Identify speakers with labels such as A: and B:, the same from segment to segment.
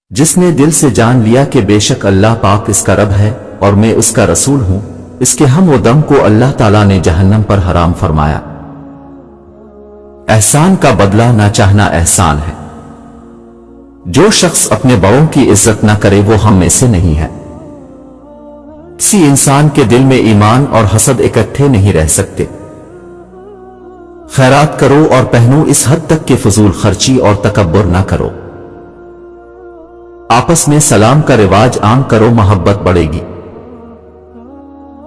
A: جس نے دل سے جان لیا کہ بے شک اللہ پاک اس کا رب ہے اور میں اس کا رسول ہوں، اس کے ہم و دم کو اللہ تعالیٰ نے جہنم پر حرام فرمایا۔ احسان کا بدلہ نہ چاہنا احسان ہے۔ جو شخص اپنے بڑوں کی عزت نہ کرے وہ ہم میں سے نہیں ہے۔ کسی انسان کے دل میں ایمان اور حسد اکٹھے نہیں رہ سکتے۔ خیرات کرو اور پہنو اس حد تک کہ فضول خرچی اور تکبر نہ کرو۔ آپس میں سلام کا رواج عام کرو، محبت بڑھے گی۔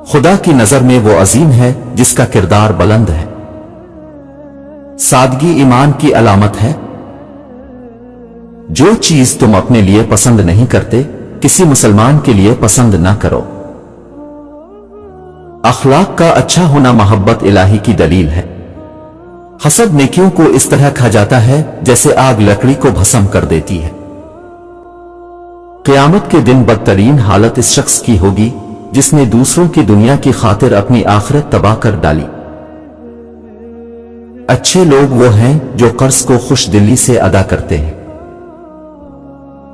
A: خدا کی نظر میں وہ عظیم ہے جس کا کردار بلند ہے۔ سادگی ایمان کی علامت ہے۔ جو چیز تم اپنے لیے پسند نہیں کرتے کسی مسلمان کے لیے پسند نہ کرو۔ اخلاق کا اچھا ہونا محبت الہی کی دلیل ہے۔ حسد نیکیوں کو اس طرح کھا جاتا ہے جیسے آگ لکڑی کو بھسم کر دیتی ہے۔ قیامت کے دن بدترین حالت اس شخص کی ہوگی جس نے دوسروں کی دنیا کی خاطر اپنی آخرت تباہ کر ڈالی۔ اچھے لوگ وہ ہیں جو قرض کو خوش دلی سے ادا کرتے ہیں۔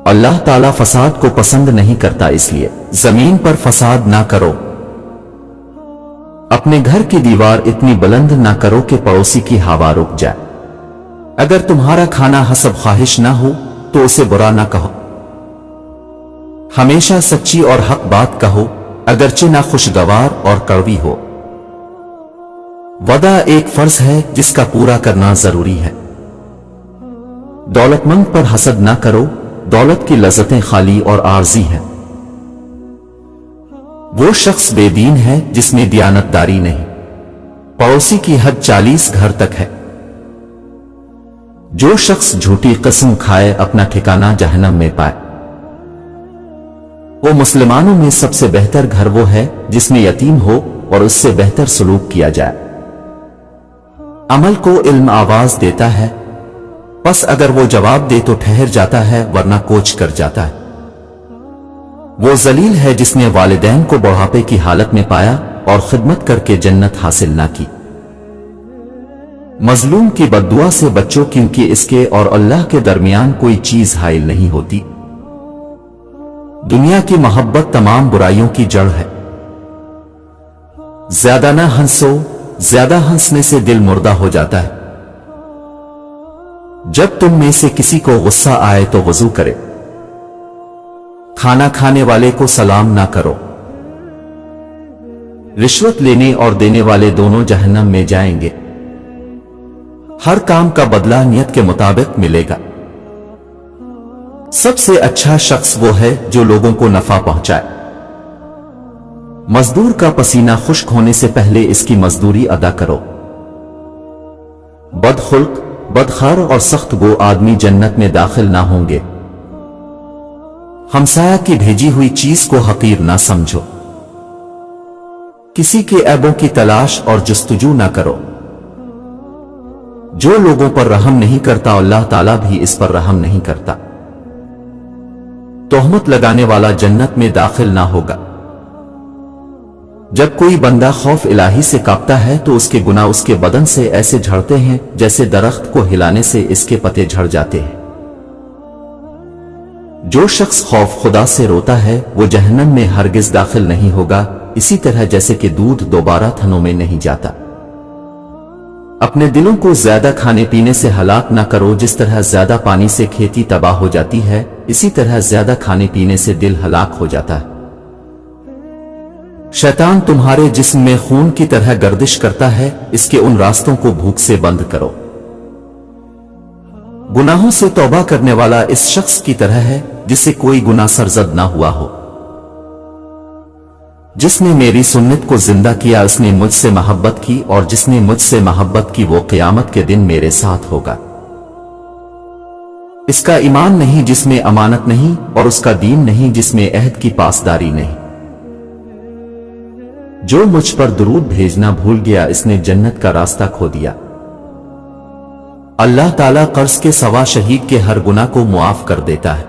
A: اللہ تعالیٰ فساد کو پسند نہیں کرتا، اس لیے زمین پر فساد نہ کرو۔ اپنے گھر کی دیوار اتنی بلند نہ کرو کہ پڑوسی کی ہوا رک جائے۔ اگر تمہارا کھانا حسب خواہش نہ ہو تو اسے برا نہ کہو۔ ہمیشہ سچی اور حق بات کہو، اگرچہ نہ خوشگوار اور کڑوی ہو۔ وعدہ ایک فرض ہے جس کا پورا کرنا ضروری ہے۔ دولت مند پر حسد نہ کرو، دولت کی لذتیں خالی اور عارضی ہیں۔ وہ شخص بے دین ہے جس میں دیانت داری نہیں۔ پڑوسی کی حد 40 گھر تک ہے۔ جو شخص جھوٹی قسم کھائے اپنا ٹھکانہ جہنم میں پائے۔ وہ مسلمانوں میں سب سے بہتر گھر وہ ہے جس میں یتیم ہو اور اس سے بہتر سلوک کیا جائے۔ عمل کو علم آواز دیتا ہے، پس اگر وہ جواب دے تو ٹھہر جاتا ہے ورنہ کوچ کر جاتا ہے۔ وہ ذلیل ہے جس نے والدین کو بڑھاپے کی حالت میں پایا اور خدمت کر کے جنت حاصل نہ کی۔ مظلوم کی بددعا سے بچو کیونکہ اس کے اور اللہ کے درمیان کوئی چیز حائل نہیں ہوتی۔ دنیا کی محبت تمام برائیوں کی جڑ ہے۔ زیادہ نہ ہنسو، زیادہ ہنسنے سے دل مردہ ہو جاتا ہے۔ جب تم میں سے کسی کو غصہ آئے تو وضو کرے۔ کھانا کھانے والے کو سلام نہ کرو۔ رشوت لینے اور دینے والے دونوں جہنم میں جائیں گے۔ ہر کام کا بدلہ نیت کے مطابق ملے گا۔ سب سے اچھا شخص وہ ہے جو لوگوں کو نفع پہنچائے۔ مزدور کا پسینہ خشک ہونے سے پہلے اس کی مزدوری ادا کرو۔ بدخلق، بدخار اور سخت گو آدمی جنت میں داخل نہ ہوں گے۔ ہمسایہ کی بھیجی ہوئی چیز کو حقیر نہ سمجھو۔ کسی کے عیبوں کی تلاش اور جستجو نہ کرو۔ جو لوگوں پر رحم نہیں کرتا اللہ تعالیٰ بھی اس پر رحم نہیں کرتا۔ تہمت لگانے والا جنت میں داخل نہ ہوگا۔ جب کوئی بندہ خوف الہی سے کانپتا ہے تو اس کے گناہ اس کے بدن سے ایسے جھڑتے ہیں جیسے درخت کو ہلانے سے اس کے پتے جھڑ جاتے ہیں۔ جو شخص خوف خدا سے روتا ہے وہ جہنم میں ہرگز داخل نہیں ہوگا، اسی طرح جیسے کہ دودھ دوبارہ تھنوں میں نہیں جاتا۔ اپنے دلوں کو زیادہ کھانے پینے سے ہلاک نہ کرو، جس طرح زیادہ پانی سے کھیتی تباہ ہو جاتی ہے اسی طرح زیادہ کھانے پینے سے دل ہلاک ہو جاتا ہے۔ شیطان تمہارے جسم میں خون کی طرح گردش کرتا ہے، اس کے ان راستوں کو بھوک سے بند کرو۔ گناہوں سے توبہ کرنے والا اس شخص کی طرح ہے جسے کوئی گناہ سرزد نہ ہوا ہو۔ جس نے میری سنت کو زندہ کیا اس نے مجھ سے محبت کی، اور جس نے مجھ سے محبت کی وہ قیامت کے دن میرے ساتھ ہوگا۔ اس کا ایمان نہیں جس میں امانت نہیں، اور اس کا دین نہیں جس میں عہد کی پاسداری نہیں۔ جو مجھ پر درود بھیجنا بھول گیا اس نے جنت کا راستہ کھو دیا۔ اللہ تعالیٰ قرض کے سوا شہید کے ہر گناہ کو معاف کر دیتا ہے۔